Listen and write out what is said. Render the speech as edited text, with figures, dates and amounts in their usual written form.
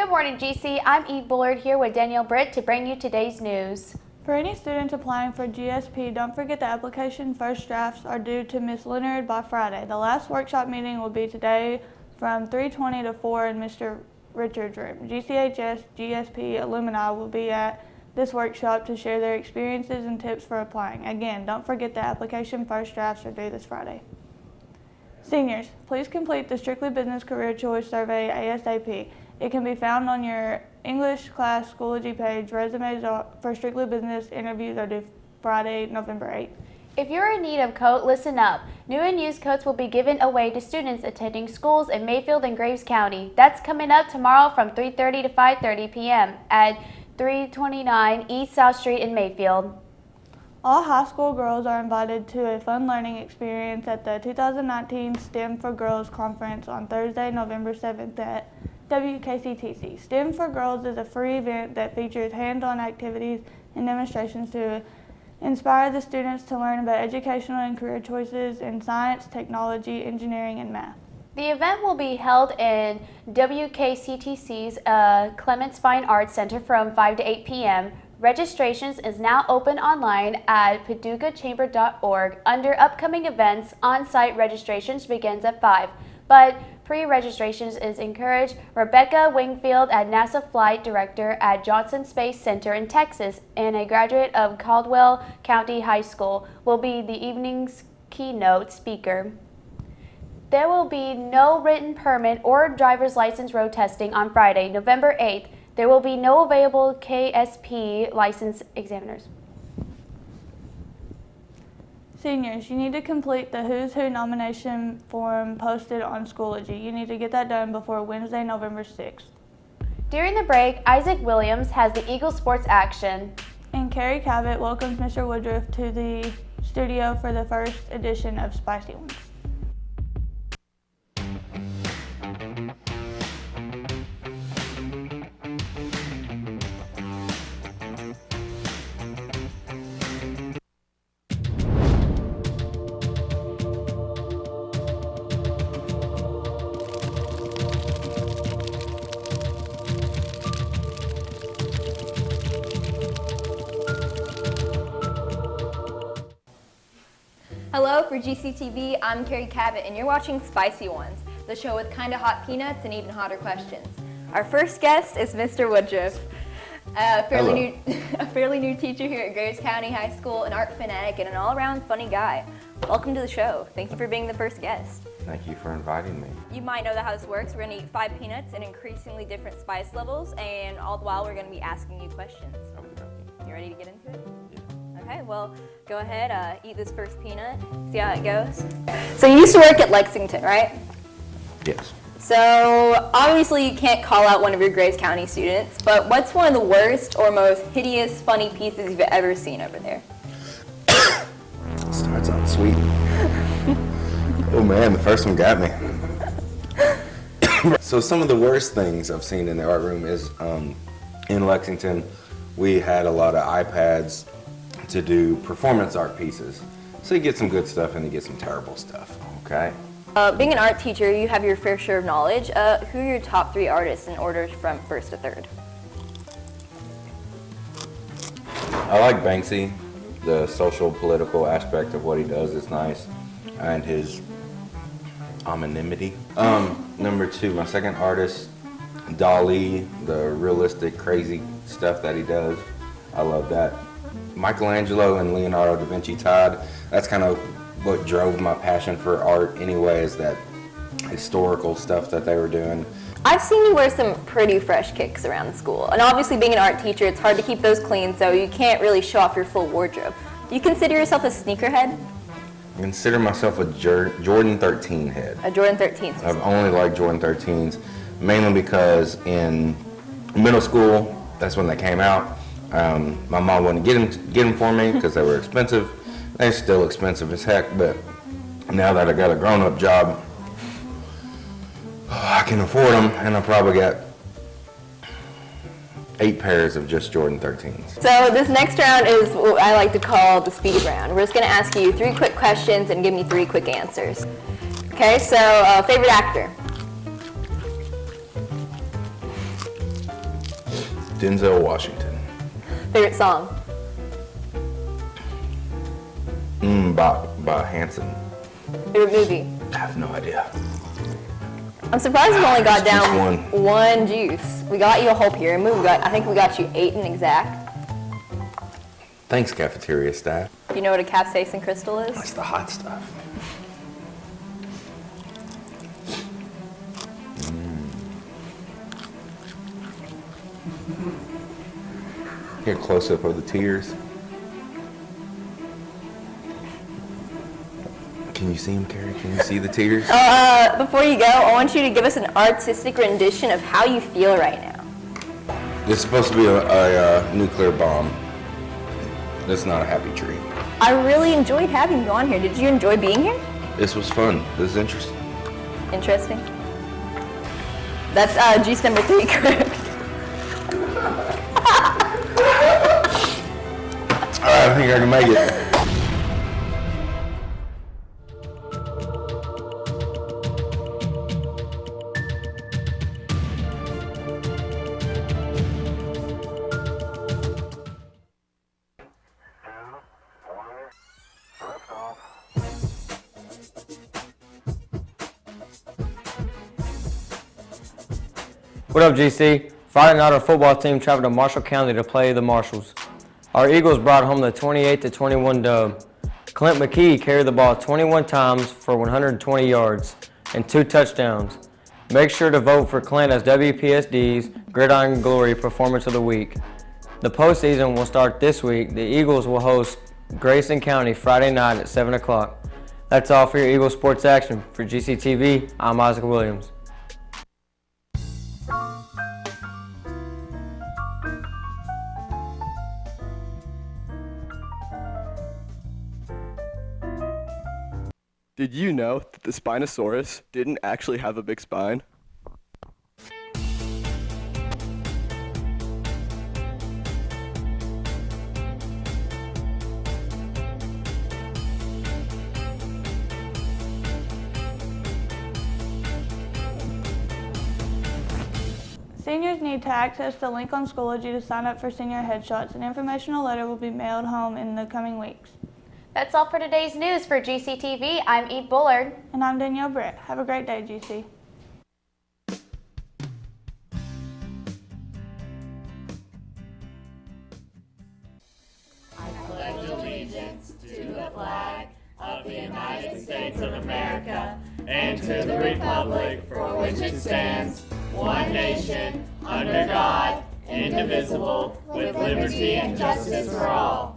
Good morning, GC. I'm Eve Bullard here with Danielle Britt to bring you today's news. For any students applying for GSP, don't forget the application first drafts are due to Ms. Leonard by Friday. The last workshop meeting will be today from 3:20 to 4 in Mr. Richards' room. GCHS GSP alumni will be at this workshop to share their experiences and tips for applying. Again, don't forget the application first drafts are due this Friday. Seniors, please complete the Strictly Business Career Choice Survey ASAP. It can be found on your English class Schoology page. Resumes for Strictly Business interviews are due Friday, November 8th. If you're in need of coat, listen up. New and used coats will be given away to students attending schools in Mayfield and Graves County. That's coming up tomorrow from 3:30 to 5:30 p.m. at 329 East South Street in Mayfield. All high school girls are invited to a fun learning experience at the 2019 STEM for Girls Conference on Thursday, November 7th at WKCTC. STEM for Girls is a free event that features hands-on activities and demonstrations to inspire the students to learn about educational and career choices in science, technology, engineering, and math. The event will be held in WKCTC's Clements Fine Arts Center from 5 to 8 p.m. Registrations is now open online at padugachamber.org. Under upcoming events, on-site registrations begins at 5, but pre-registrations is encouraged. Rebecca Wingfield, at NASA Flight Director at Johnson Space Center in Texas and a graduate of Caldwell County High School, will be the evening's keynote speaker. There will be no written permit or driver's license road testing on Friday, November 8th. There will be no available KSP license examiners. Seniors, you need to complete the Who's Who nomination form posted on Schoology. You need to get that done before Wednesday, November 6th. During the break, Isaac Williams has the Eagle Sports Action. And Carrie Cabot welcomes Mr. Woodruff to the studio for the first edition of Spicy Ones. Hello, for Gctv, I'm Carrie Cabot, and you're watching Spicy Ones, the show with kinda hot peanuts and even hotter questions. Our first guest is Mr. Woodruff, a fairly new teacher here at Graves County High School, an art fanatic, and an all-around funny guy. Welcome to the show. Thank you for being the first guest. Thank you for inviting me. You might know how this works. We're gonna eat 5 peanuts in increasingly different spice levels, and all the while we're gonna be asking you questions. You ready to get into it? Okay, well, go ahead, eat this first peanut, see how it goes. So you used to work at Lexington, right? Yes. So obviously you can't call out one of your Graves County students, but what's one of the worst or most hideous funny pieces you've ever seen over there? Starts out sweet. Oh man, the first one got me. So some of the worst things I've seen in the art room is in Lexington, we had a lot of iPads to do performance art pieces. So you get some good stuff and you get some terrible stuff, okay? Being an art teacher, you have your fair share of knowledge. Who are your top 3 artists in order from first to third? I like Banksy. The social political aspect of what he does is nice, and his anonymity. Number 2, my second artist, Dali, the realistic crazy stuff that he does. I love that. Michelangelo and Leonardo da Vinci tied. That's kind of what drove my passion for art anyway, is that historical stuff that they were doing. I've seen you wear some pretty fresh kicks around the school. And obviously being an art teacher, it's hard to keep those clean, so you can't really show off your full wardrobe. Do you consider yourself a sneakerhead? I consider myself a Jordan 13 head. A Jordan 13. I've only liked Jordan 13s, mainly because in middle school, that's when they came out. My mom wouldn't get them for me because they were expensive. They're still expensive as heck, but now that I got a grown-up job, I can afford them, and I probably got 8 pairs of just Jordan 13s. So this next round is what I like to call the speed round. We're just going to ask you 3 quick questions and give me 3 quick answers. Okay, so favorite actor? Denzel Washington. Favorite song? By Hanson. Favorite movie? I have no idea. I'm surprised we only got Just down one juice. We got you a whole pyramid. I think we got you 8 in exact. Thanks, cafeteria staff. Do you know what a capsaicin crystal is? That's the hot stuff. Get a close-up of the tears. Can you see them, Carrie? Can you see the tears? Before you go, I want you to give us an artistic rendition of how you feel right now. It's supposed to be a nuclear bomb. That's not a happy tree. I really enjoyed having you on here. Did you enjoy being here? This was fun. This is interesting. Interesting. That's juice number 3, correct? All right, I think I can make it. What up, GC? Friday night, our football team traveled to Marshall County to play the Marshalls. Our Eagles brought home the 28-21 dub. Clint McKee carried the ball 21 times for 120 yards and 2 touchdowns. Make sure to vote for Clint as WPSD's Gridiron Glory Performance of the Week. The postseason will start this week. The Eagles will host Grayson County Friday night at 7 o'clock. That's all for your Eagles sports action. For GCTV, I'm Isaac Williams. Did you know that the Spinosaurus didn't actually have a big spine? Seniors need to access the link on Schoology to sign up for senior headshots. An informational letter will be mailed home in the coming weeks. That's all for today's news. For GCTV, I'm Eve Bullard. And I'm Danielle Britt. Have a great day, GC. States of America and to the republic for which it stands, one nation, under God, indivisible, with liberty and justice for all.